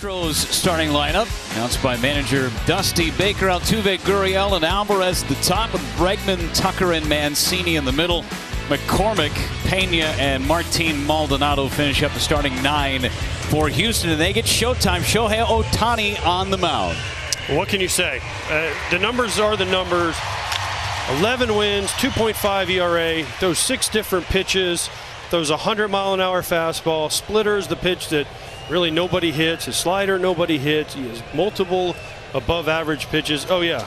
Astros starting lineup announced by manager Dusty Baker. Altuve, Gurriel, and Alvarez at the top, with Bregman, Tucker, and Mancini in the middle. McCormick, Pena, and Martin Maldonado finish up the starting 9 for Houston, and they get showtime. Shohei Ohtani on the mound. Well, what can you say? The numbers are the numbers. 11 wins, 2.5 ERA, throws 6 different pitches, throws a 100-mile-an-hour fastball, splitters, the pitch that really nobody hits, his slider nobody hits, he has multiple above-average pitches. Oh, yeah,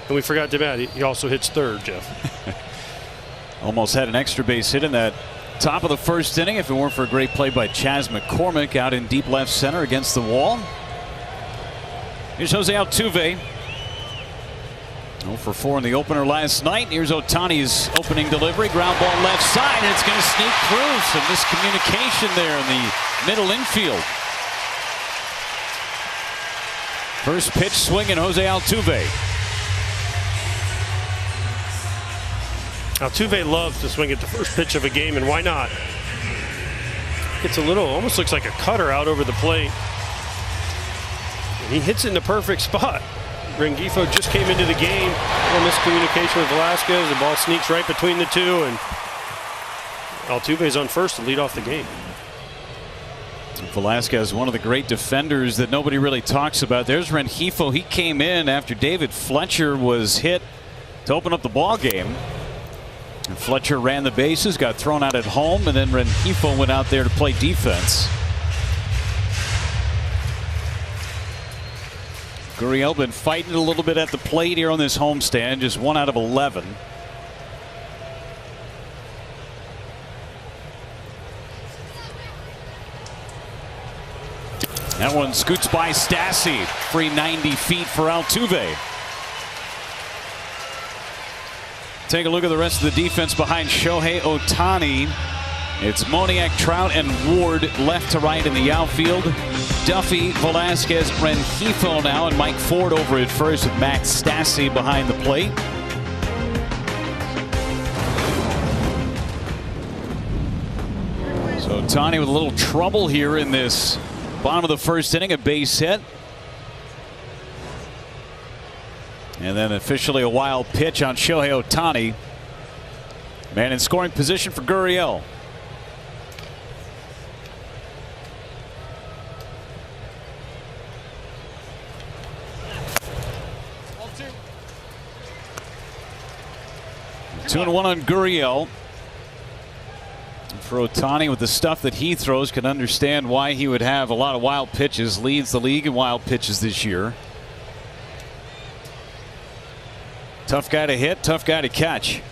and we forgot to add, he also hits third, Jeff. Almost had an extra base hit in that top of the first inning if it weren't for a great play by Chas McCormick out in deep left center against the wall. Here's Jose Altuve. 0 for 4 in the opener last night. Here's Ohtani's opening delivery. Ground ball left side, and it's going to sneak through. Some miscommunication there in the middle infield. First pitch swinging, Jose Altuve. Altuve loves to swing at the first pitch of a game, and why not? It's a little, almost looks like a cutter out over the plate. And he hits it in the perfect spot. Rengifo just came into the game. A little miscommunication with Velasquez. The ball sneaks right between the two, and Altuve's on first to lead off the game. Velasquez, one of the great defenders that nobody really talks about. There's Rengifo. He came in after David Fletcher was hit to open up the ball game. And Fletcher ran the bases, got thrown out at home, and then Rengifo went out there to play defense. Gurriel been fighting a little bit at the plate here on this homestand, just 1 out of 11. That one scoots by Stassi. Free 90 feet for Altuve. Take a look at the rest of the defense behind Shohei Ohtani. It's Moniak, Trout, and Ward left to right in the outfield. Duffy, Velasquez, Rengifo now, and Mike Ford over at first with Max Stassi behind the plate. So Ohtani with a little trouble here in this bottom of the first inning, a base hit. And then officially a wild pitch on Shohei Ohtani. Man in scoring position for Gurriel. Two and 1 on Gurriel. For Ohtani, with the stuff that he throws, can understand why he would have a lot of wild pitches. Leads the league in wild pitches this year. Tough guy to hit, tough guy to catch.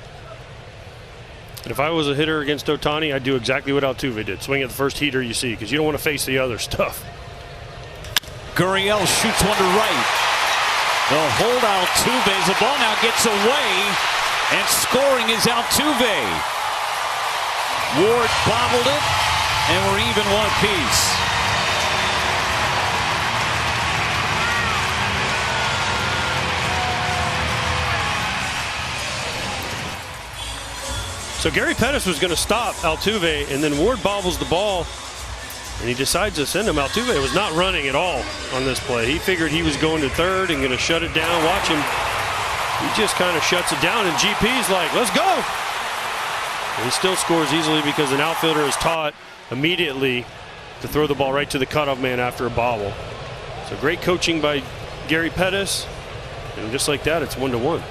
And if I was a hitter against Ohtani, I'd do exactly what Altuve did. Swing at the first heater you see, because you don't want to face the other stuff. Gurriel shoots one to right. They'll hold Altuve as the ball now gets away, and scoring is Altuve. Ward bobbled it, and we're even one apiece. So Gary Pettis was going to stop Altuve, and then Ward bobbles the ball, and he decides to send him. Altuve was not running at all on this play. He figured he was going to third and going to shut it down. Watch him. He just kind of shuts it down, and GP's like, let's go. And he still scores easily because an outfielder is taught immediately to throw the ball right to the cutoff man after a bobble. So great coaching by Gary Pettis, and just like that, it's 1-1.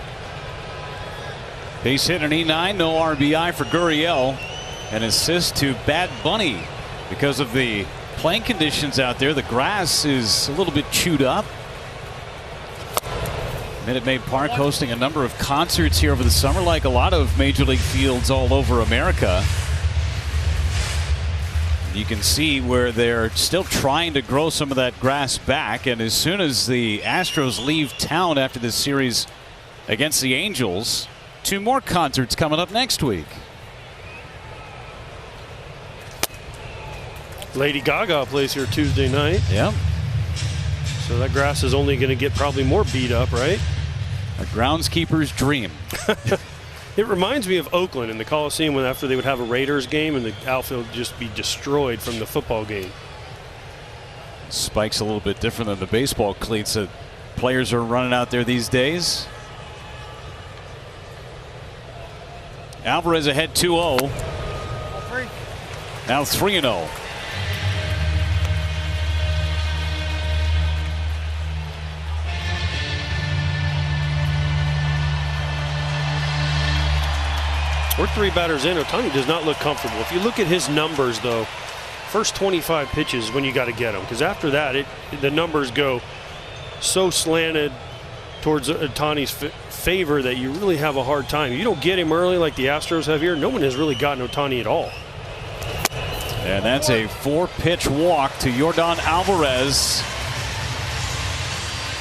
Base hit an E9, no RBI for Gurriel. An assist to Bad Bunny. Because of the playing conditions out there, the grass is a little bit chewed up. Minute Maid Park hosting a number of concerts here over the summer, like a lot of Major League fields all over America. You can see where they're still trying to grow some of that grass back, and as soon as the Astros leave town after this series against the Angels, 2 more concerts coming up next week. Lady Gaga plays here Tuesday night. Yeah. So that grass is only going to get probably more beat up, right? A groundskeeper's dream. It reminds me of Oakland in the Coliseum when after they would have a Raiders game and the outfield would just be destroyed from the football game. Spike's a little bit different than the baseball cleats that players are running out there these days. Alvarez ahead 2-0. Now 3-0. We're 3 batters in. Ohtani does not look comfortable. If you look at his numbers, though, first 25 pitches when you got to get them, because after that, the numbers go so slanted towards Ohtani's favor that you really have a hard time. You don't get him early like the Astros have here. No one has really gotten Ohtani at all. And that's a 4-pitch walk to Yordan Alvarez.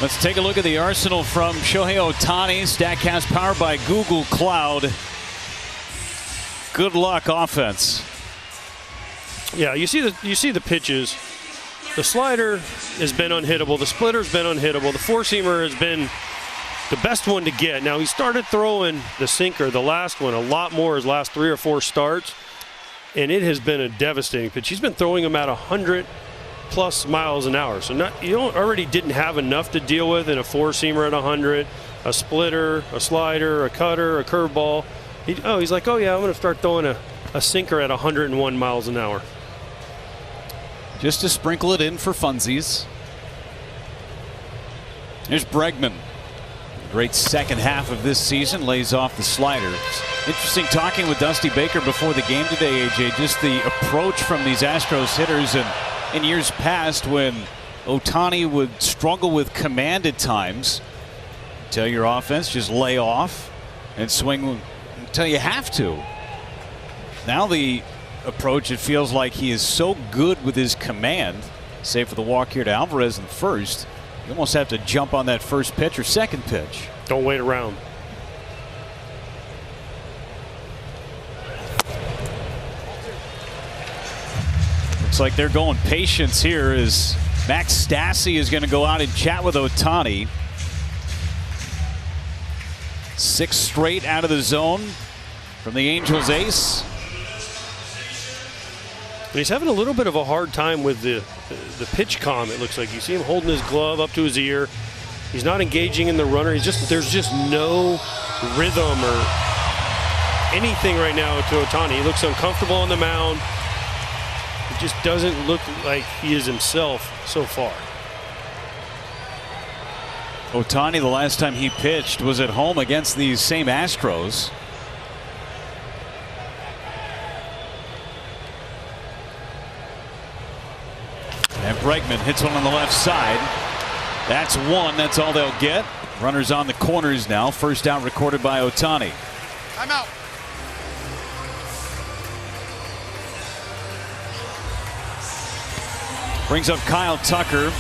Let's take a look at the arsenal from Shohei Ohtani. StatCast powered by Google Cloud. Good luck offense. Yeah, you see the pitches. The slider has been unhittable. The splitter's been unhittable. The four-seamer has been the best one to get. Now, he started throwing the sinker, the last one, a lot more his last 3 or 4 starts, and it has been a devastating pitch. He's been throwing them at 100+ miles an hour. So you already didn't have enough to deal with in a four-seamer at 100, a splitter, a slider, a cutter, a curveball. He's like, oh yeah, I'm going to start throwing a sinker at 101 miles an hour. Just to sprinkle it in for funsies. Here's Bregman. Great second half of this season, lays off the sliders. Interesting talking with Dusty Baker before the game today, AJ, just the approach from these Astros hitters. And in years past, when Ohtani would struggle with command at times, tell your offense just lay off and swing until you have to. Now the approach, it feels like he is so good with his command, save for the walk here to Alvarez in the first, you almost have to jump on that first pitch or second pitch. Don't wait around. Looks like they're going patience here as Max Stassi is going to go out and chat with Ohtani. 6 straight out of the zone from the Angels ace. He's having a little bit of a hard time with the pitch calm. It looks like you see him holding his glove up to his ear. He's not engaging in the runner. There's just no rhythm or anything right now to Ohtani. He looks uncomfortable on the mound. It just doesn't look like he is himself so far. Ohtani, the last time he pitched was at home against these same Astros. And Bregman hits one on the left side. That's one. That's all they'll get. Runners on the corners now. First out recorded by Ohtani. I'm out. Brings up Kyle Tucker.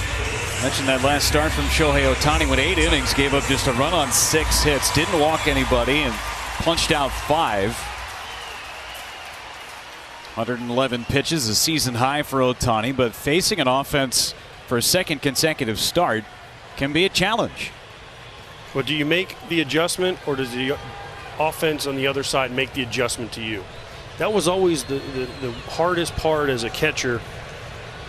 Mentioned that last start from Shohei Ohtani. Went 8 innings, gave up just a run on 6 hits. Didn't walk anybody and punched out 5. 111 pitches, a season high for Ohtani, but facing an offense for a second consecutive start can be a challenge. Well, do you make the adjustment, or does the offense on the other side make the adjustment to you? That was always the hardest part as a catcher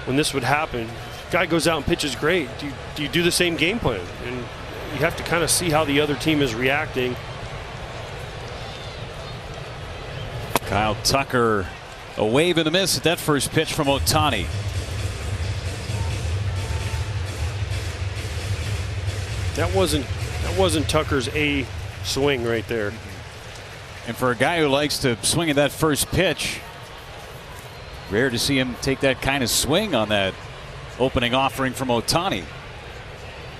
when this would happen. Guy goes out and pitches great. Do you do the same game plan? And you have to kind of see how the other team is reacting. Kyle Tucker, a wave and a miss at that first pitch from Ohtani. That wasn't Tucker's A swing right there. And for a guy who likes to swing at that first pitch, rare to see him take that kind of swing on that opening offering from Ohtani.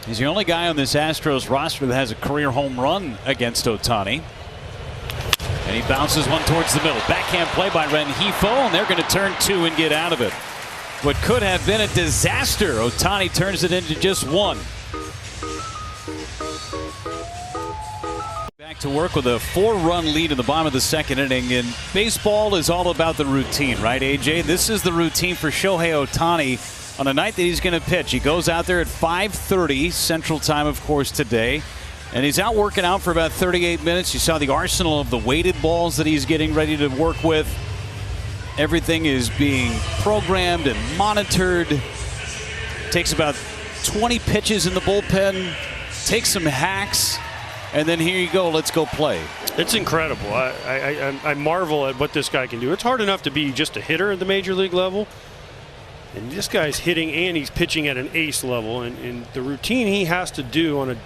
He's the only guy on this Astros roster that has a career home run against Ohtani. And he bounces one towards the middle. Backhand play by Rengifo, and they're going to turn 2 and get out of it. What could have been a disaster, Ohtani turns it into just 1. Back to work with a 4-run lead in the bottom of the second inning. And baseball is all about the routine, right, AJ? This is the routine for Shohei Ohtani on a night that he's going to pitch. He goes out there at 5:30 Central Time, of course, today. And he's out working out for about 38 minutes. You saw the arsenal of the weighted balls that he's getting ready to work with. Everything is being programmed and monitored. takes about 20 pitches in the bullpen, takes some hacks, and then here you go, let's go play. It's incredible. I marvel at what this guy can do. It's hard enough to be just a hitter at the major league level. And this guy's hitting and he's pitching at an ace level. And the routine he has to do on a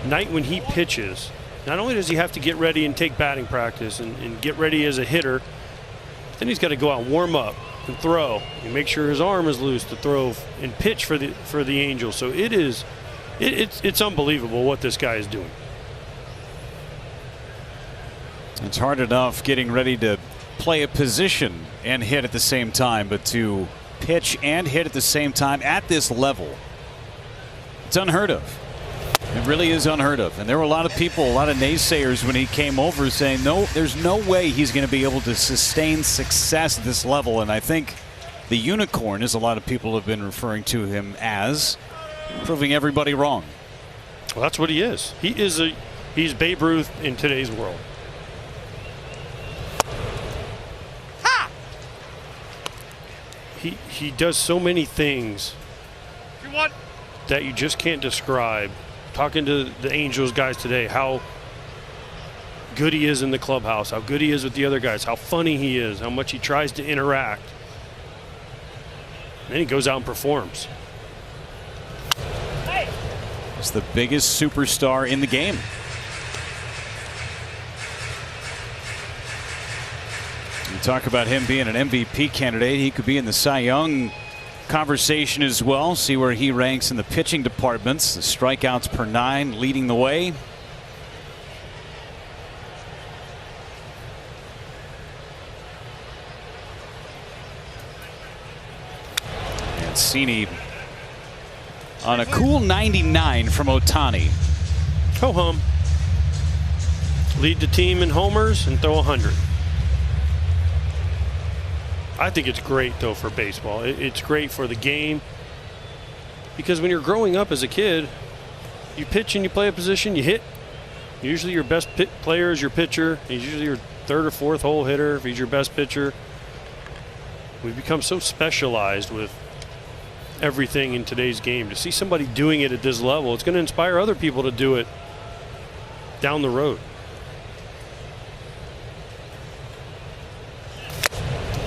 night when he pitches, not only does he have to get ready and take batting practice and get ready as a hitter, then he's got to go out and warm up and throw and make sure his arm is loose to throw and pitch for the Angels. So it's unbelievable what this guy is doing. It's hard enough getting ready to play a position and hit at the same time, but to pitch and hit at the same time at this level, it's unheard of. It really is unheard of. And there were a lot of people, a lot of naysayers when he came over saying, no, there's no way he's going to be able to sustain success at this level. And I think the unicorn, as a lot of people have been referring to him as, proving everybody wrong. Well, that's what he is. He's Babe Ruth in today's world. He does so many things that you just can't describe. Talking to the Angels guys today, how good he is in the clubhouse, how good he is with the other guys, how funny he is, how much he tries to interact. And then he goes out and performs. He's the biggest superstar in the game. You talk about him being an MVP candidate. He could be in the Cy Young conversation as well. See where he ranks in the pitching departments. The strikeouts per 9 leading the way. Mancini on a cool 99 from Ohtani. Ho hum. Lead the team in homers and throw 100. I think it's great, though, for baseball. It's great for the game. Because when you're growing up as a kid, you pitch and you play a position, you hit. Usually your best player is your pitcher. He's usually your third or fourth hole hitter if he's your best pitcher. We've become so specialized with everything in today's game. To see somebody doing it at this level, it's going to inspire other people to do it down the road.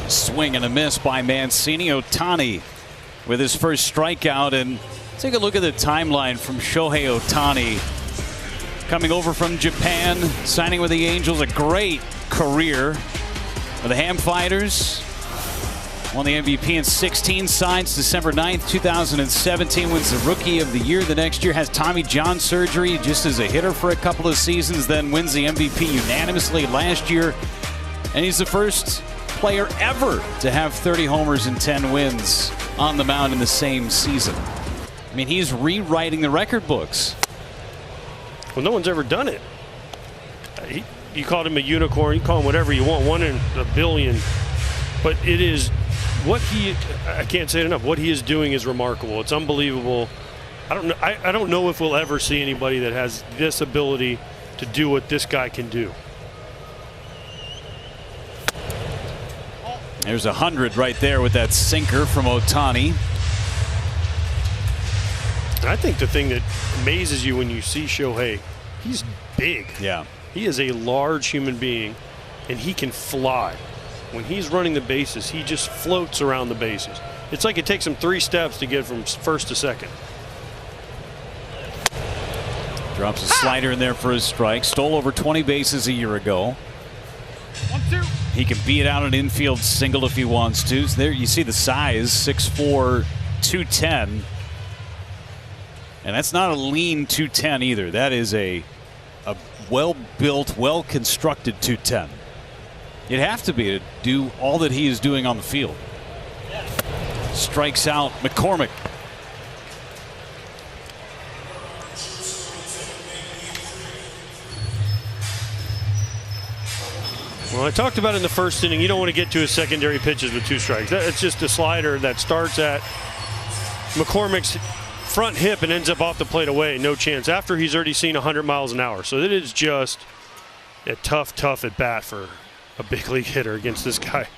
Swing and a miss by Mancini. Ohtani with his first strikeout. And take a look at the timeline from Shohei Ohtani. Coming over from Japan, signing with the Angels. A great career with the Ham Fighters. Won the MVP in 16, signs December 9th, 2017. Wins the Rookie of the Year the next year. Has Tommy John surgery just as a hitter for a couple of seasons. Then wins the MVP unanimously last year. And he's the first player ever to have 30 homers and 10 wins on the mound in the same season. I mean, he's rewriting the record books. Well, no one's ever done it. You called him a unicorn. You call him whatever you want, 1 in a billion. But it is what I can't say it enough. What he is doing is remarkable. It's unbelievable. I don't know if we'll ever see anybody that has this ability to do what this guy can do. There's 100 right there with that sinker from Ohtani. I think the thing that amazes you when you see Shohei, he's big. Yeah. He is a large human being, and he can fly. When he's running the bases, he just floats around the bases. It's like it takes him 3 steps to get from first to second. Drops a slider in there for his strike. Stole over 20 bases a year ago. 1-2. He can beat out an infield single if he wants to. So there you see the size, 6'4", 210. And that's not a lean 210 either. That is a well-built, well-constructed 210. You'd have to be to do all that he is doing on the field. Strikes out McCormick. Well, I talked about in the first inning, you don't want to get to his secondary pitches with 2 strikes. It's just a slider that starts at McCormick's front hip and ends up off the plate away. No chance after he's already seen 100 miles an hour. So it is just a tough at bat for a big league hitter against this guy.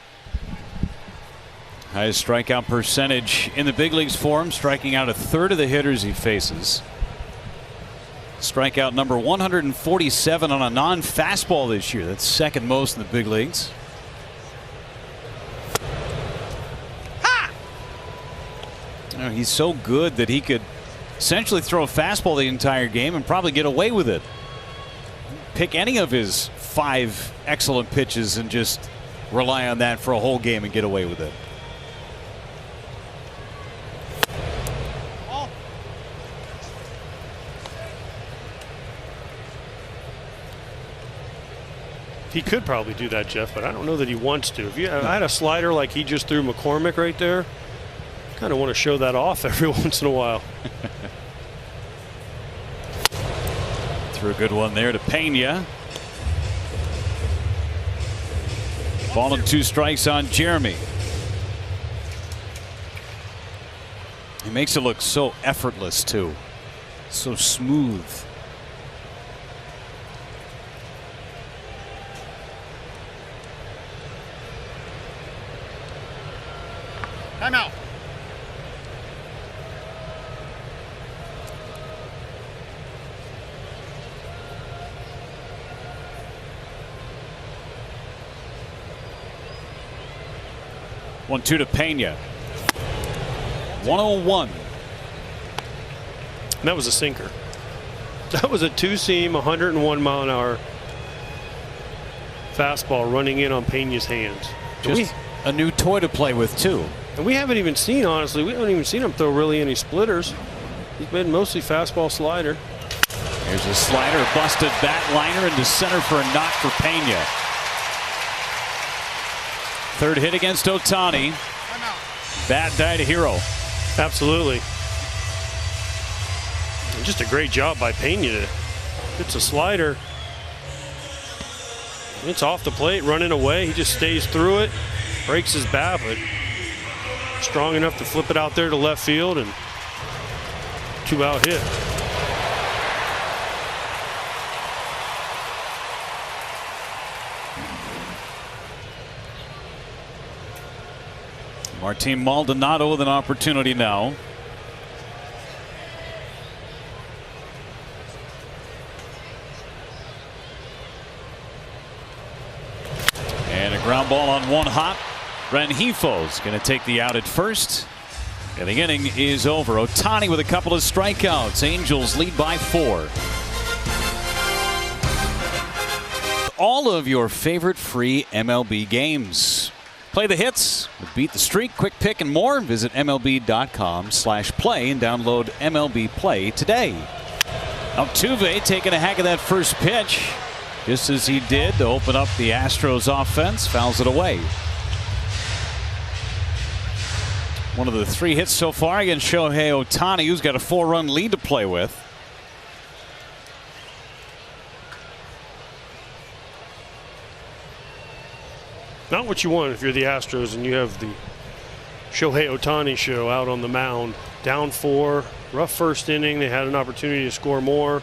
Highest strikeout percentage in the big leagues for him, striking out a third of the hitters he faces. Strikeout number 147 on a non-fastball this year. That's second most in the big leagues. You know, he's so good that he could essentially throw a fastball the entire game and probably get away with it. Pick any of his 5 excellent pitches and just rely on that for a whole game and get away with it. He could probably do that, Jeff, but I don't know that he wants to. If I had a slider like he just threw McCormick right there, kind of want to show that off every once in a while. Threw a good one there to Pena. Ball and 2 strikes on Jeremy. He makes it look so effortless too, so smooth. Time out. One two to Pena. 101. And that was a sinker. That was a 2-seam 101-mile-an-hour fastball running in on Pena's hands. Just a new toy to play with too. And we haven't even seen, honestly, we haven't even seen him throw really any splitters. He's been mostly fastball slider. Here's a slider, a busted bat liner into center for a knock for Pena. Third hit against Ohtani. Bad die to Hero. Absolutely. And just a great job by Pena. It's a slider. It's off the plate, running away. He just stays through it, breaks his bat, but strong enough to flip it out there to left field, and 2-out hit. Martin Maldonado with an opportunity now. And a ground ball on one hop. Rengifo's going to take the out at first. And the inning is over. Ohtani with a couple of strikeouts. Angels lead by 4. All of your favorite free MLB games. Play the hits, beat the streak, quick pick, and more. Visit MLB.com/play and download MLB Play today. Altuve taking a hack of that first pitch, just as he did to open up the Astros offense. Fouls it away. One of the 3 hits so far against Shohei Ohtani, who's got a 4-run lead to play with. Not what you want if you're the Astros and you have the Shohei Ohtani show out on the mound. Down 4, rough first inning. They had an opportunity to score more.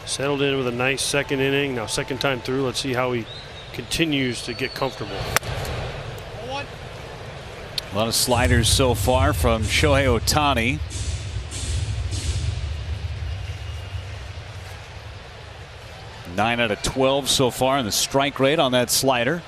Settled in with a nice second inning. Now second time through, let's see how he continues to get comfortable. A lot of sliders so far from Shohei Ohtani. Nine out of 12 so far in the strike rate on that slider.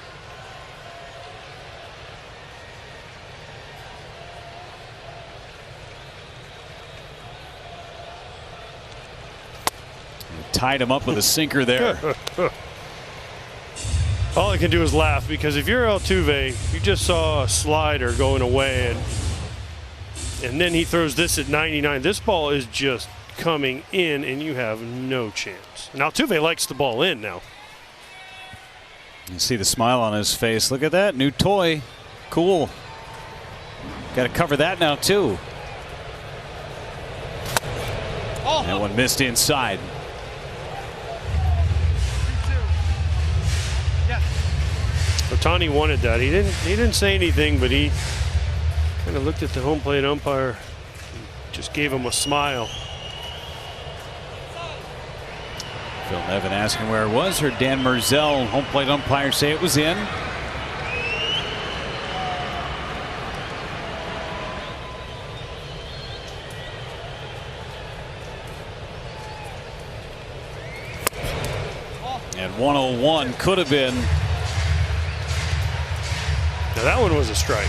Tied him up with a sinker there. All I can do is laugh, because if you're Altuve, you just saw a slider going away, and then he throws this at 99. This ball is just coming in, and you have no chance. And Altuve likes the ball in now. You see the smile on his face. Look at that new toy. Cool. Got to cover that now too. Oh. That one missed inside. Ohtani wanted that. He didn't say anything, but he kind of looked at the home plate umpire and just gave him a smile. Phil Nevin asking where it was. Heard Dan Merzel, home plate umpire, say it was in. And 101 could have been. Now that one was a strike.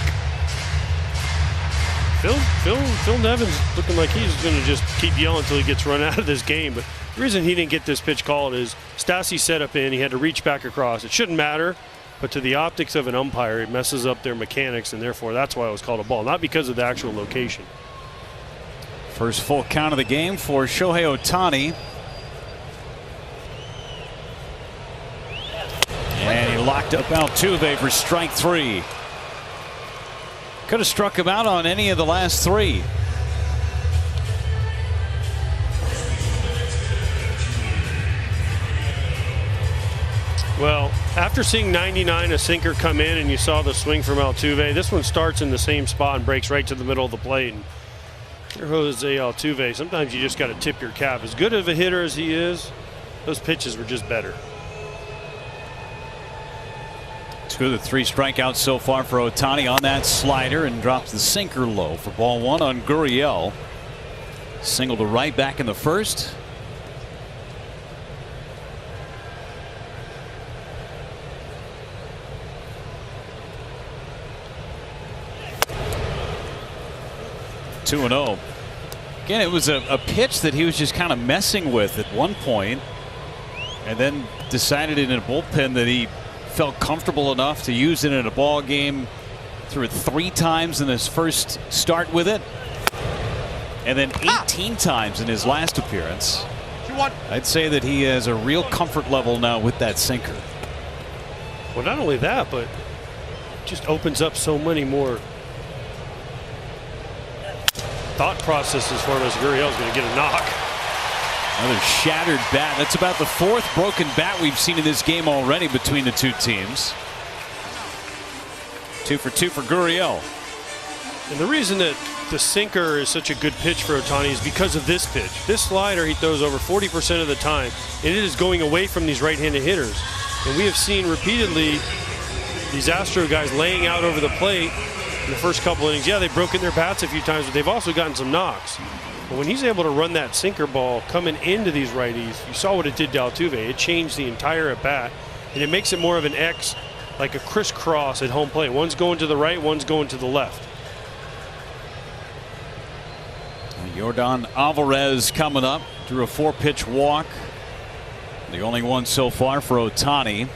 Phil Nevin's looking like he's going to just keep yelling until he gets run out of this game. But the reason he didn't get this pitch called is Stassi set up in. He had to reach back across. It shouldn't matter, but to the optics of an umpire, it messes up their mechanics, and therefore that's why it was called a ball, not because of the actual location. First full count of the game for Shohei Ohtani. And he locked up Altuve for strike 3. Could have struck him out on any of the last 3. Well, after seeing 99, a sinker come in, and you saw the swing from Altuve, this one starts in the same spot and breaks right to the middle of the plate. And here Jose Altuve, sometimes you just got to tip your cap. As good of a hitter as he is, those pitches were just better. 2 of the 3 strikeouts so far for Ohtani on that slider, and drops the sinker low for ball 1 on Gurriel. Single to right back in the first. Two and 0. Again, it was a pitch that he was just kind of messing with at one point, and then decided in a bullpen that he felt comfortable enough to use it in a ball game. Threw it 3 times in his first start with it, and then 18 times in his last appearance. I'd say that he has a real comfort level now with that sinker. Well, not only that, but just opens up so many more thought processes for him as Gurriel's going to get a knock. Another shattered bat. That's about the 4th broken bat we've seen in this game already between the 2 teams. 2 for 2 for Gurriel. And the reason that the sinker is such a good pitch for Ohtani is because of this pitch. This slider he throws over 40% of the time, and it is going away from these right-handed hitters. And we have seen repeatedly these Astro guys laying out over the plate in the first couple innings. Yeah, they've broken their bats a few times, but they've also gotten some knocks. But when he's able to run that sinker ball coming into these righties, you saw what it did to Altuve. It changed the entire at bat, and it makes it more of an X, like a crisscross at home plate. One's going to the right, one's going to the left. Yordan Alvarez coming up. Drew a 4-pitch walk. The only one so far for Ohtani.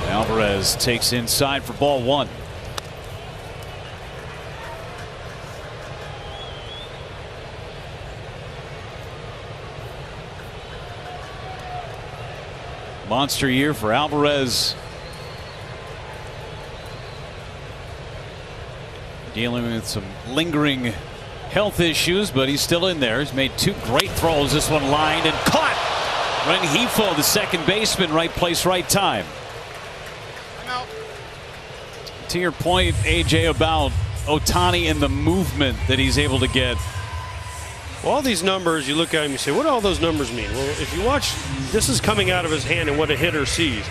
Alvarez takes inside for ball 1. Monster year for Alvarez. Dealing with some lingering health issues, but he's still in there. He's made 2 great throws. This one lined and caught. Rengifo, the second baseman, right place, right time. To your point, AJ, about Ohtani and the movement that he's able to get. Well, all these numbers, you look at them, you say, what do all those numbers mean? Well, if you watch, this is coming out of his hand and what a hitter sees.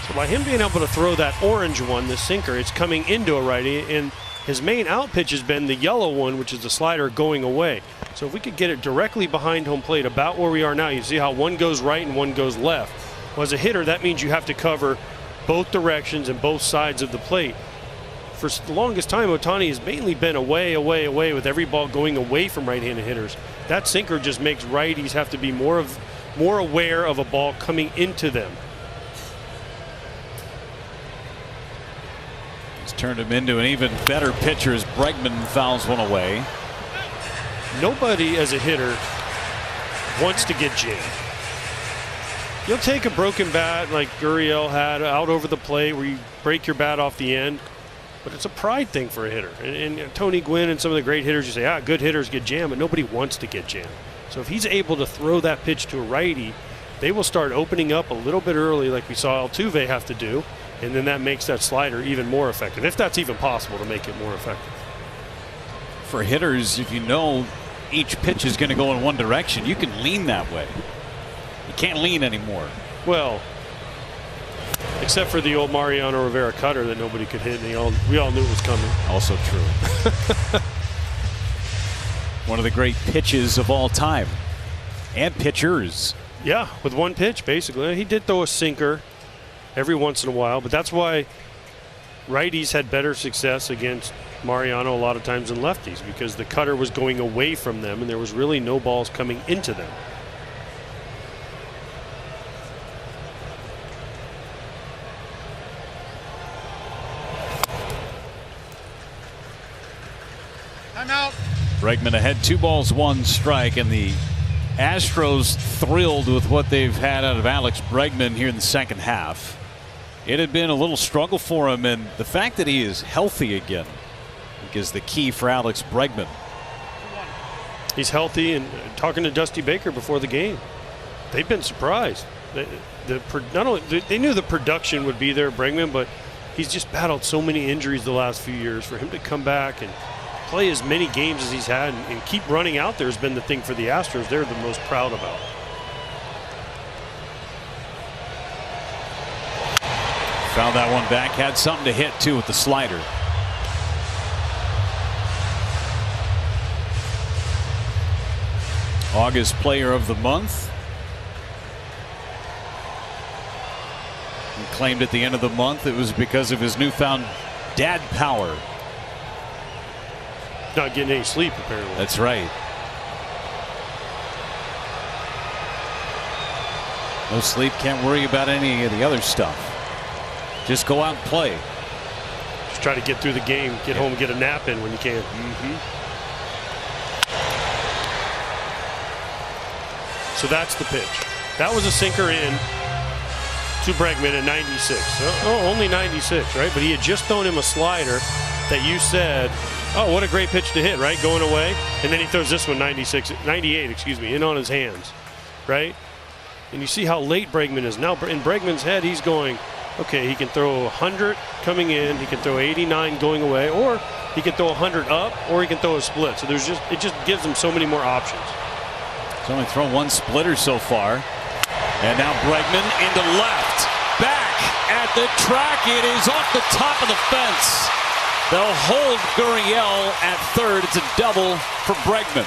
So by him being able to throw that orange one, the sinker, it's coming into a righty, and his main out pitch has been the yellow one, which is the slider going away. So if we could get it directly behind home plate, about where we are now, you see how one goes right and one goes left. Well, as a hitter, that means you have to cover both directions and both sides of the plate. For the longest time, Ohtani has mainly been away, with every ball going away from right-handed hitters. That sinker just makes righties have to be more aware of a ball coming into them. He's turned him into an even better pitcher as Bregman fouls one away. Nobody as a hitter wants to get jammed. You'll take a broken bat like Gurriel had out over the plate where you break your bat off the end. But it's a pride thing for a hitter. And Tony Gwynn and some of the great hitters, you say, good hitters get jammed, but nobody wants to get jammed. So if he's able to throw that pitch to a righty, they will start opening up a little bit early like we saw Altuve have to do, and then that makes that slider even more effective, if that's even possible to make it more effective. For hitters, if you know each pitch is going to go in one direction, you can lean that way. You can't lean anymore. Well, except for the old Mariano Rivera cutter that nobody could hit, and we all knew it was coming. Also true. One of the great pitches of all time. And pitchers. Yeah, with one pitch, basically. He did throw a sinker every once in a while, but that's why righties had better success against Mariano a lot of times than lefties, because the cutter was going away from them and there was really no balls coming into them. Time out. Bregman ahead, 2 balls, 1 strike, and the Astros thrilled with what they've had out of Alex Bregman here in the second half. It had been a little struggle for him, and the fact that he is healthy again is the key for Alex Bregman. He's healthy, and talking to Dusty Baker before the game, they've been surprised. Not only they knew the production would be there, Bregman, but he's just battled so many injuries the last few years. For him to come back and play as many games as he's had and keep running out there has been the thing for the Astros they're the most proud about. Found that one back, had something to hit too with the slider. August Player of the Month. He claimed at the end of the month it was because of his newfound dad power. Not getting any sleep, apparently. That's right. No sleep, can't worry about any of the other stuff. Just go out and play. Just try to get through the game, get home, get a nap in when you can. So that's the pitch. That was a sinker in to Bregman at 96. Oh, only 96, right? But he had just thrown him a slider that you said, oh, what a great pitch to hit, right? Going away. And then he throws this one 98, excuse me, in on his hands, right? And you see how late Bregman is. Now in Bregman's head, he's going, okay, he can throw 100 coming in, he can throw 89 going away, or he can throw 100 up, or he can throw a split. So it just gives him so many more options. He's only thrown 1 splitter so far. And now Bregman into left. Back at the track. It is off the top of the fence. They'll hold Gurriel at third. It's a double for Bregman.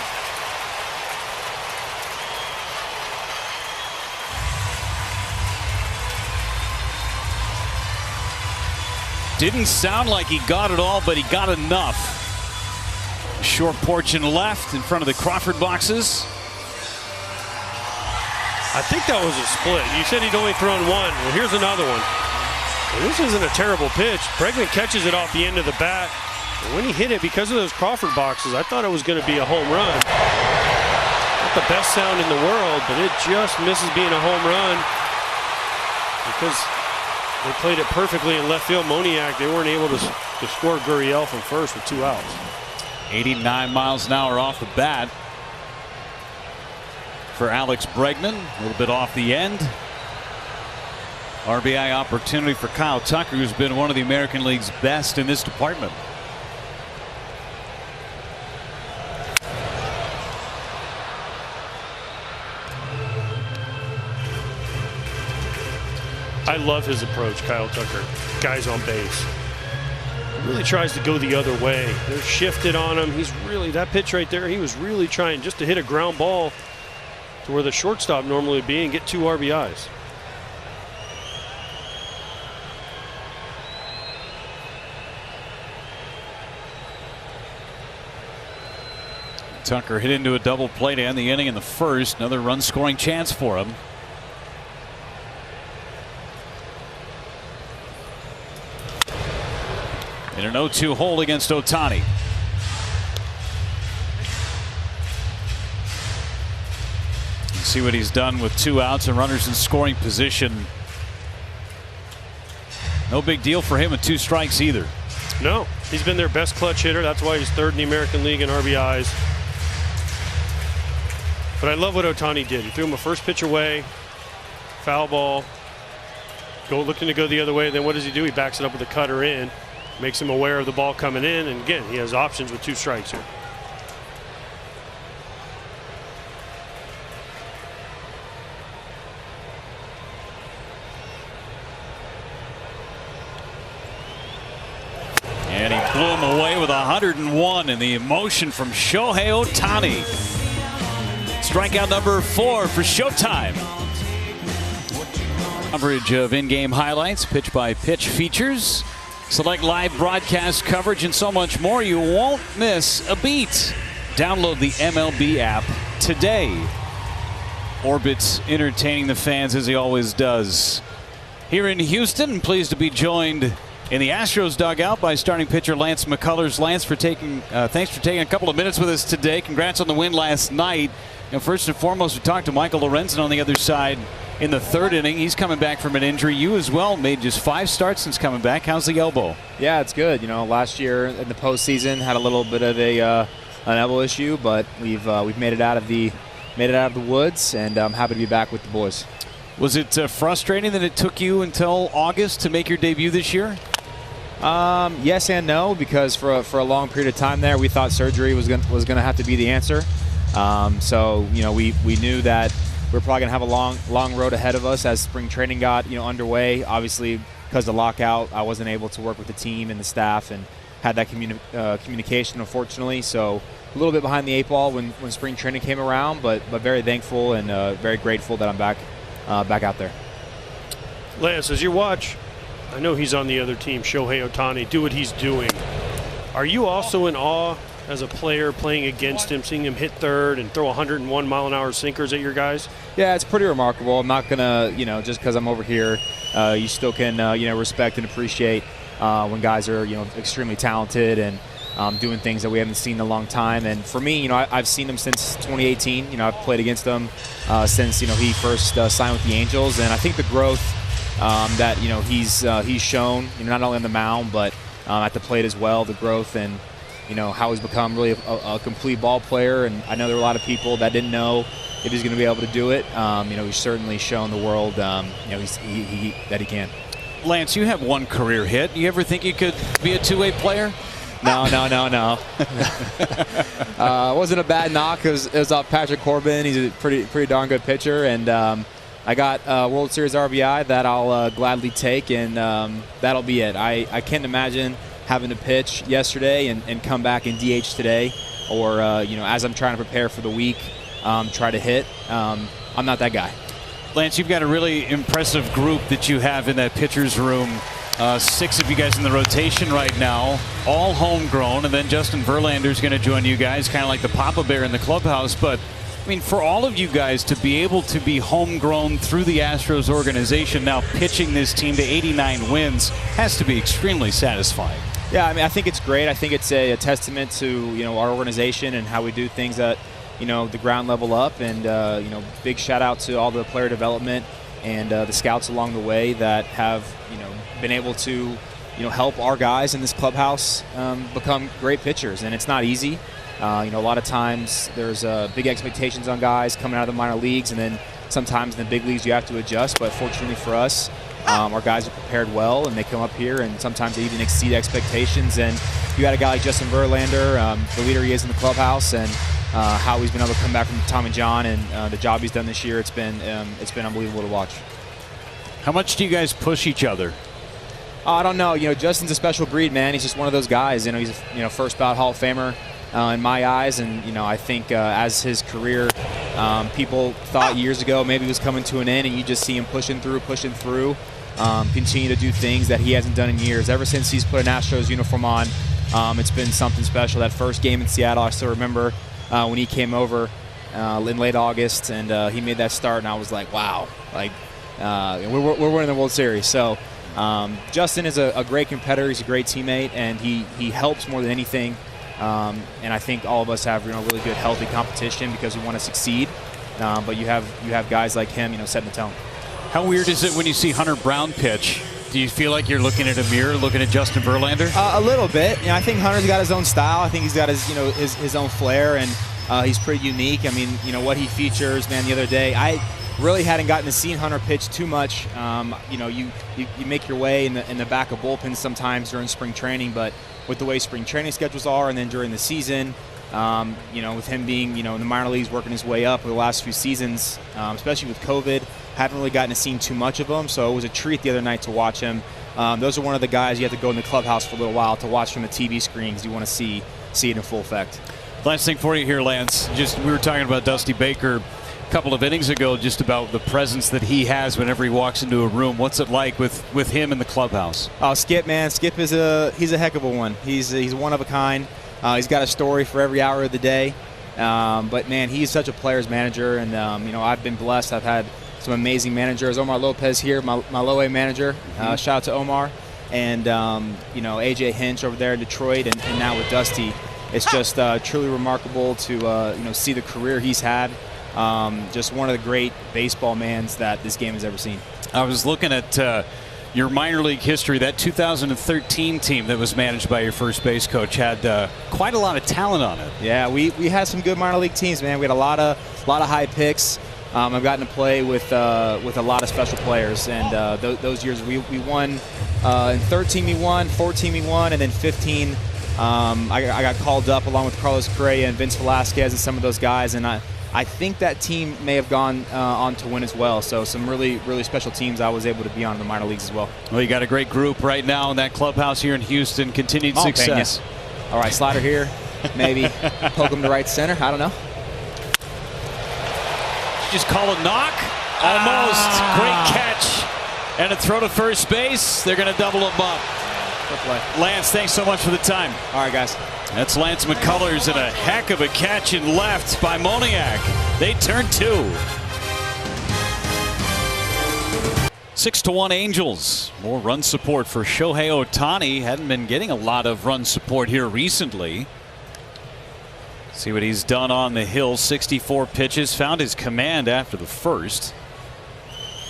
Didn't sound like he got it all, but he got enough. Short portion left in front of the Crawford boxes. I think that was a split. You said he'd only thrown 1. Well, here's another one. And this isn't a terrible pitch. Bregman catches it off the end of the bat. And when he hit it, because of those Crawford boxes, I thought it was going to be a home run. Not the best sound in the world, but it just misses being a home run because they played it perfectly in left field. Moniak, they weren't able to score Gurriel from first with 2 outs. 89 miles an hour off the bat for Alex Bregman. A little bit off the end. RBI opportunity for Kyle Tucker, who's been one of the American League's best in this department. I love his approach, Kyle Tucker. Guys on base. He really tries to go the other way. They're shifted on him. He's really, that pitch right there, he was really trying just to hit a ground ball to where the shortstop normally would be and get 2 RBIs. Tucker hit into a double play to end the inning in the first. Another run scoring chance for him. In an 0-2 hold against Ohtani. See what he's done with 2 outs and runners in scoring position. No big deal for him with 2 strikes either. No, he's been their best clutch hitter. That's why he's 3rd in the American League in RBIs. But I love what Ohtani did. He threw him a first pitch away, foul ball, looking to go the other way. Then what does he do? He backs it up with a cutter in, makes him aware of the ball coming in, and again, he has options with 2 strikes here. And he blew him away. away with 101, and the emotion from Shohei Ohtani. Strikeout number 4 for Showtime. Coverage of in-game highlights, pitch-by-pitch features, select live broadcast coverage, and so much more. You won't miss a beat. Download the MLB app today. Orbit's entertaining the fans as he always does. Here in Houston, pleased to be joined in the Astros dugout by starting pitcher Lance McCullers. Lance, thanks for taking a couple of minutes with us today. Congrats on the win last night. And first and foremost, we talked to Michael Lorenzen on the other side in the 3rd inning. He's coming back from an injury. You as well made just 5 starts since coming back. How's the elbow? Yeah, it's good. You know, last year in the postseason had a little bit of an elbow issue, but we've made it out of the woods, and I'm happy to be back with the boys. Was it frustrating that it took you until August to make your debut this year? Yes and no, because for a long period of time there, we thought surgery was going to have to be the answer. So you know, we knew that we're probably going to have a long road ahead of us as spring training got underway. Obviously, because of the lockout, I wasn't able to work with the team and the staff and had that communication, unfortunately. So a little bit behind the 8 ball when spring training came around, but very thankful and very grateful that I'm back out there. Lance, as you watch, I know he's on the other team, Shohei Ohtani, do what he's doing. Are you also in awe as a player playing against him, seeing him hit third and throw 101-mile-an-hour sinkers at your guys? Yeah, it's pretty remarkable. I'm not gonna, just because I'm over here, you still can, respect and appreciate when guys are, extremely talented and doing things that we haven't seen in a long time. And for me, I've seen him since 2018. I've played against him since he first signed with the Angels, and I think the growth that he's shown, not only on the mound but at the plate as well, the growth and how he's become really a complete ball player. And I know there were a lot of people that didn't know if he's going to be able to do it. He's certainly shown the world that he can. Lance, you have 1 career hit. You ever think you could be a 2-way player? No. It wasn't a bad knock. It was off Patrick Corbin. He's a pretty darn good pitcher, and I got World Series RBI that I'll gladly take, and that'll be it. I can't imagine having to pitch yesterday and come back and DH today, or as I'm trying to prepare for the week, try to hit. I'm not that guy. Lance, you've got a really impressive group that you have in that pitcher's room. 6 of you guys in the rotation right now, all homegrown, and then Justin Verlander's going to join you guys, kind of like the Papa Bear in the clubhouse. But I mean, for all of you guys to be able to be homegrown through the Astros organization, now pitching this team to 89 wins, has to be extremely satisfying. Yeah, I mean, I think it's great. I think it's a testament to our organization and how we do things at the ground level up. And big shout out to all the player development and the scouts along the way that have been able to help our guys in this clubhouse become great pitchers. And it's not easy. A lot of times there's big expectations on guys coming out of the minor leagues, and then sometimes in the big leagues you have to adjust. But fortunately for us, our guys are prepared well, and they come up here and sometimes they even exceed expectations. And you got a guy like Justin Verlander, the leader he is in the clubhouse, and how he's been able to come back from Tommy John and the job he's done this year. It's been unbelievable to watch. How much do you guys push each other? I don't know. Justin's a special breed, man. He's just one of those guys. He's a first ballot Hall of Famer in my eyes, and I think as his career, people thought years ago maybe he was coming to an end, and you just see him pushing through, continue to do things that he hasn't done in years. Ever since he's put an Astros uniform on, it's been something special. That first game in Seattle, I still remember when he came over in late August, and he made that start, and I was like, wow, we're winning the World Series. So Justin is a great competitor. He's a great teammate, and he helps more than anything. And I think all of us have really good, healthy competition because we want to succeed. But you have guys like him, setting the tone. How weird is it when you see Hunter Brown pitch? Do you feel like you're looking at a mirror, looking at Justin Verlander? A little bit. I think Hunter's got his own style. I think he's got his own flair, and he's pretty unique. I mean, what he features, man. The other day, I really hadn't gotten to see Hunter pitch too much. You make your way in the back of bullpens sometimes during spring training, but with the way spring training schedules are, and then during the season, with him being in the minor leagues, working his way up over the last few seasons, especially with COVID, Haven't really gotten to see too much of him, so it was a treat the other night to watch him. Those are one of the guys you have to go in the clubhouse for a little while to watch from the TV screen because you want to see it in full effect. Last thing for you here, Lance. We were talking about Dusty Baker a couple of innings ago, just about the presence that he has whenever he walks into a room. What's it like with him in the clubhouse? Oh, Skip, man. Skip is he's a heck of a one. He's one of a kind. He's got a story for every hour of the day. But man, he's such a player's manager, and I've been blessed. I've had some amazing managers. Omar Lopez here, my low-A manager. Shout out to Omar, and AJ Hinch over there in Detroit, and now with Dusty. It's just truly remarkable to see the career he's had. Just one of the great baseball mans that this game has ever seen. I was looking at your minor league history. That 2013 team that was managed by your first base coach had quite a lot of talent on it. Yeah, we had some good minor league teams, man. We had a lot of high picks. I've gotten to play with a lot of special players, and those years we won. In 13 we won, 14 we won, and then 15 I got called up along with Carlos Correa and Vince Velasquez and some of those guys, and I think that team may have gone on to win as well. So some really, really special teams I was able to be on in the minor leagues as well. Well, you got a great group right now in that clubhouse here in Houston. Continued success. Pena. All right, slider here. Maybe poke him to right center. I don't know. Just call it knock. Almost. Great catch. And a throw to first base. They're going to double him up. Good play. Lance, thanks so much for the time. All right, guys. That's Lance McCullers, and a heck of a catch in left by Moniak. They turn 2. 6-1 Angels. More run support for Shohei Ohtani. Hadn't been getting a lot of run support here recently. See what he's done on the hill. 64 pitches. Found his command after the first.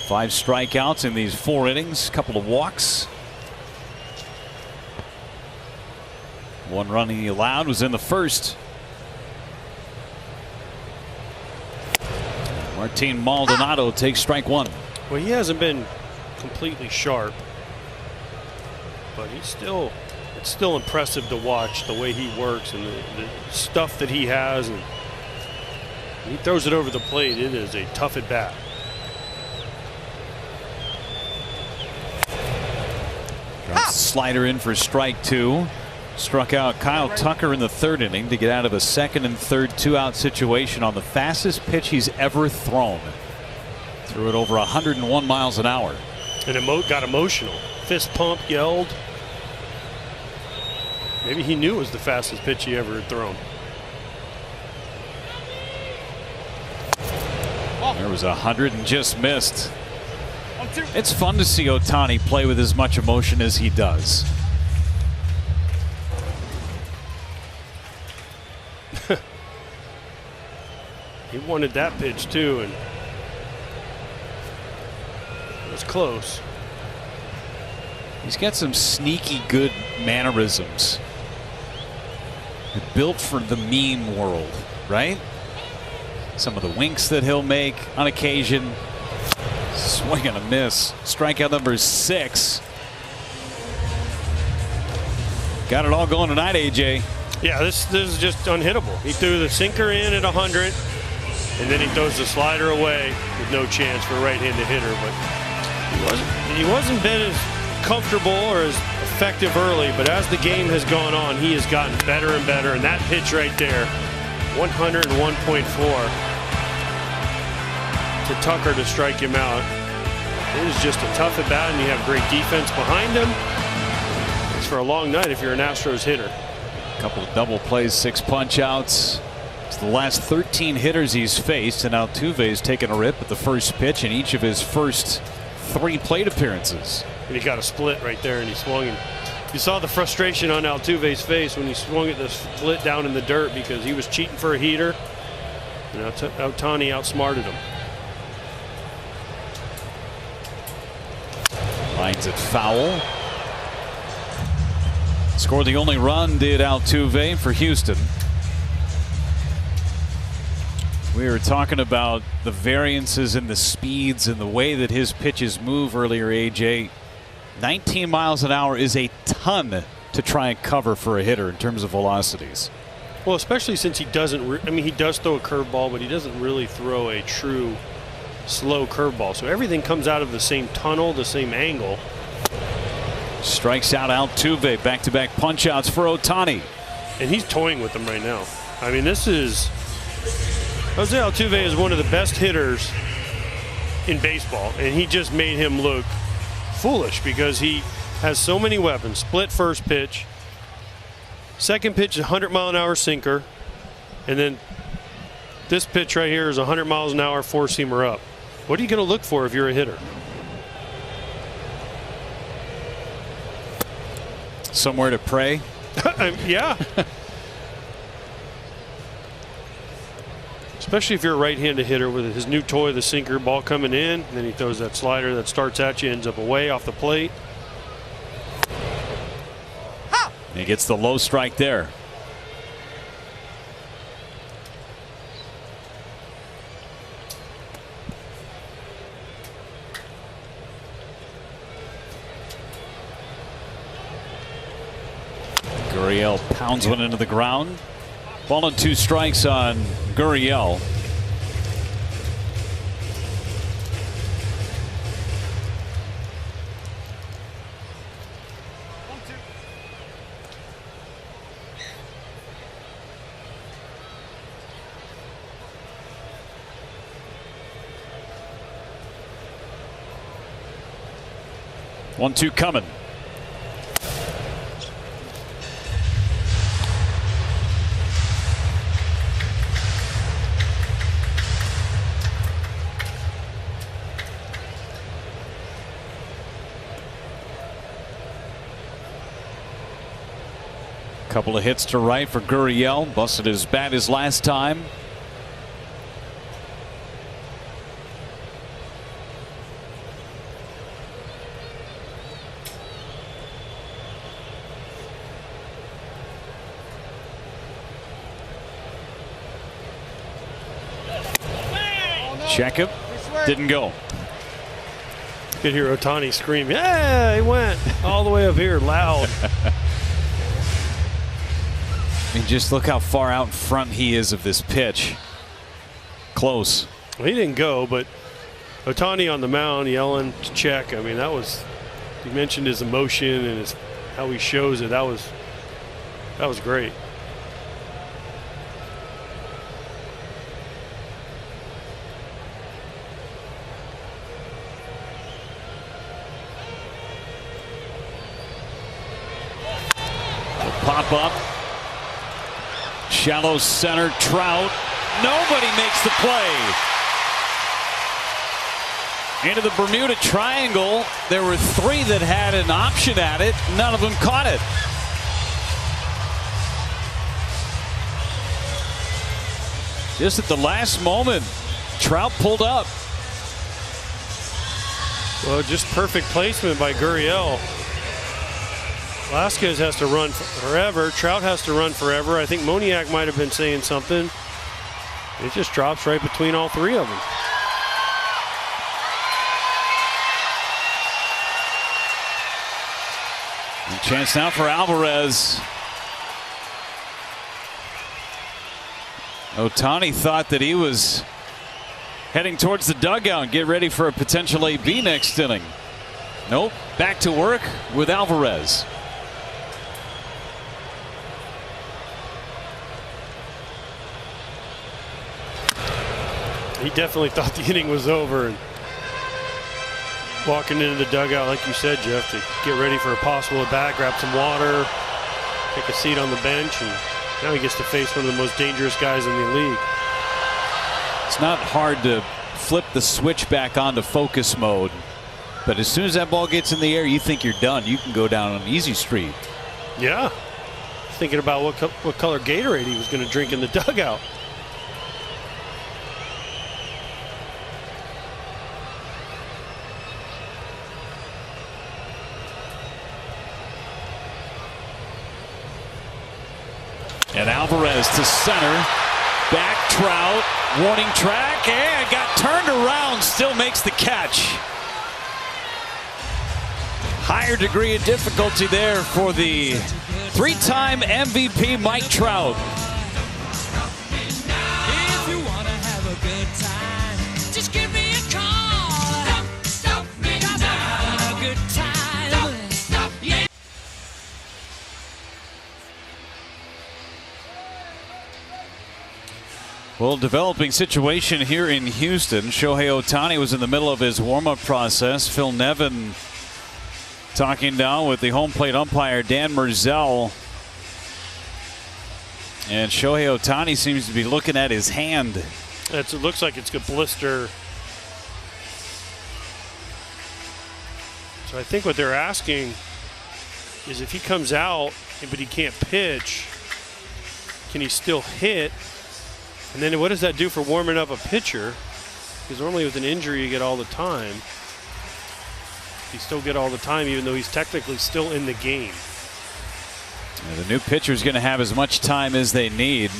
5 strikeouts in these 4 innings. Couple of walks. 1 run he allowed was in the first. Martin Maldonado takes strike 1. Well, he hasn't been completely sharp, but it's still impressive to watch the way he works and the stuff that he has, and he throws it over the plate. It is a tough at bat. Slider in for strike 2. Struck out Kyle Tucker in the 3rd inning to get out of a 2nd and 3rd 2-out situation on the fastest pitch he's ever thrown. Threw it over 101 miles an hour. And got emotional. Fist pumped, yelled. Maybe he knew it was the fastest pitch he ever had thrown. There was 100 and just missed. It's fun to see Ohtani play with as much emotion as he does. He wanted that pitch too, and it was close. He's got some sneaky good mannerisms. Built for the meme world, right? Some of the winks that he'll make on occasion. Swing and a miss. Strikeout number 6. Got it all going tonight, AJ. Yeah, this is just unhittable. He threw the sinker in at 100, and then he throws the slider away with no chance for a right-handed hitter. But he wasn't been as comfortable or as effective early, but as the game has gone on, he has gotten better and better. And that pitch right there, 101.4 to Tucker to strike him out. It is just a tough at bat, and you have great defense behind him. It's for a long night if you're an Astros hitter. A couple of double plays, 6 punch outs. It's the last 13 hitters he's faced, and Altuve's taken a rip at the first pitch in each of his first 3 plate appearances. And he got a split right there, and he swung. And you saw the frustration on Altuve's face when he swung at the split down in the dirt because he was cheating for a heater. And Ohtani outsmarted him. Lines it foul. Scored the only run, did Altuve for Houston. We were talking about the variances in the speeds and the way that his pitches move earlier, AJ. 19 miles an hour is a ton to try and cover for a hitter in terms of velocities. Well, especially since he doesn't, he does throw a curveball, but he doesn't really throw a true slow curveball. So everything comes out of the same tunnel, the same angle. Strikes out Altuve. Back-to-back punch-outs for Ohtani. And he's toying with them right now. I mean, this is Jose Altuve is one of the best hitters in baseball, and he just made him look foolish because he has so many weapons. Split first pitch, second pitch is 100-mile-an-hour sinker, and then this pitch right here is 100 miles an hour four-seamer up. What are you going to look for if you're a hitter? Somewhere to pray. Yeah. Especially if you're a right-handed hitter with his new toy, the sinker, ball coming in, and then he throws that slider that starts at you, ends up away off the plate. He gets the low strike there. Gurriel pounds one into the ground. Ball and 2 strikes on Gurriel. One, two coming. Couple of hits to right for Gurriel. Busted his bat his last time. Check him. Didn't go. You could hear Ohtani scream, yeah, he went all the way up here loud. I mean, just look how far out in front he is of this pitch. Close. Well, he didn't go, but Ohtani on the mound yelling to check. I mean, that was, you mentioned his emotion and how he shows it. That was great. Pop up. Shallow center, Trout. Nobody makes the play. Into the Bermuda Triangle. There were 3 that had an option at it. None of them caught it. Just at the last moment, Trout pulled up. Well, just perfect placement by Gurriel. Vasquez has to run forever. Trout has to run forever. I think Moniak might have been saying something. It just drops right between all 3 of them. And chance now for Alvarez. Ohtani thought that he was heading towards the dugout and get ready for a potential AB next inning. Nope, back to work with Alvarez. He definitely thought the inning was over, and walking into the dugout, like you said, Jeff, to get ready for a possible at bat, grab some water, take a seat on the bench, and now he gets to face one of the most dangerous guys in the league. It's not hard to flip the switch back onto focus mode, but as soon as that ball gets in the air, you think you're done. You can go down on easy street. Yeah, thinking about what color Gatorade he was going to drink in the dugout. And Alvarez to center. Back Trout. Warning track. And got turned around. Still makes the catch. Higher degree of difficulty there for the 3-time MVP Mike Trout. If you wanna have a good time, just give me a call. Well, developing situation here in Houston. Shohei Ohtani was in the middle of his warm-up process. Phil Nevin talking now with the home plate umpire, Dan Merzel. And Shohei Ohtani seems to be looking at his hand. It looks like it's a blister. So I think what they're asking is if he comes out, but he can't pitch, can he still hit? And then what does that do for warming up a pitcher? Because normally with an injury you get all the time. You still get all the time even though he's technically still in the game. The new pitcher is going to have as much time as they need.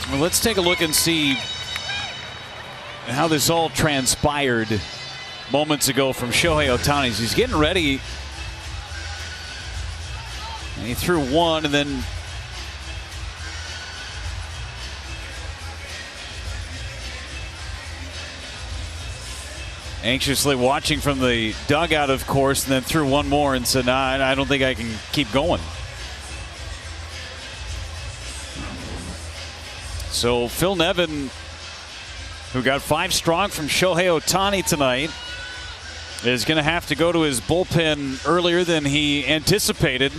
Well, let's take a look and see how this all transpired moments ago from Shohei Ohtani. He's getting ready. And he threw one and then anxiously watching from the dugout, of course, and then threw one more and said, nah, I don't think I can keep going. So Phil Nevin, who got 5 strong from Shohei Ohtani tonight, is going to have to go to his bullpen earlier than he anticipated.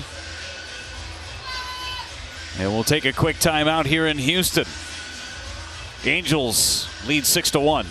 And we'll take a quick timeout here in Houston. Angels lead 6-1.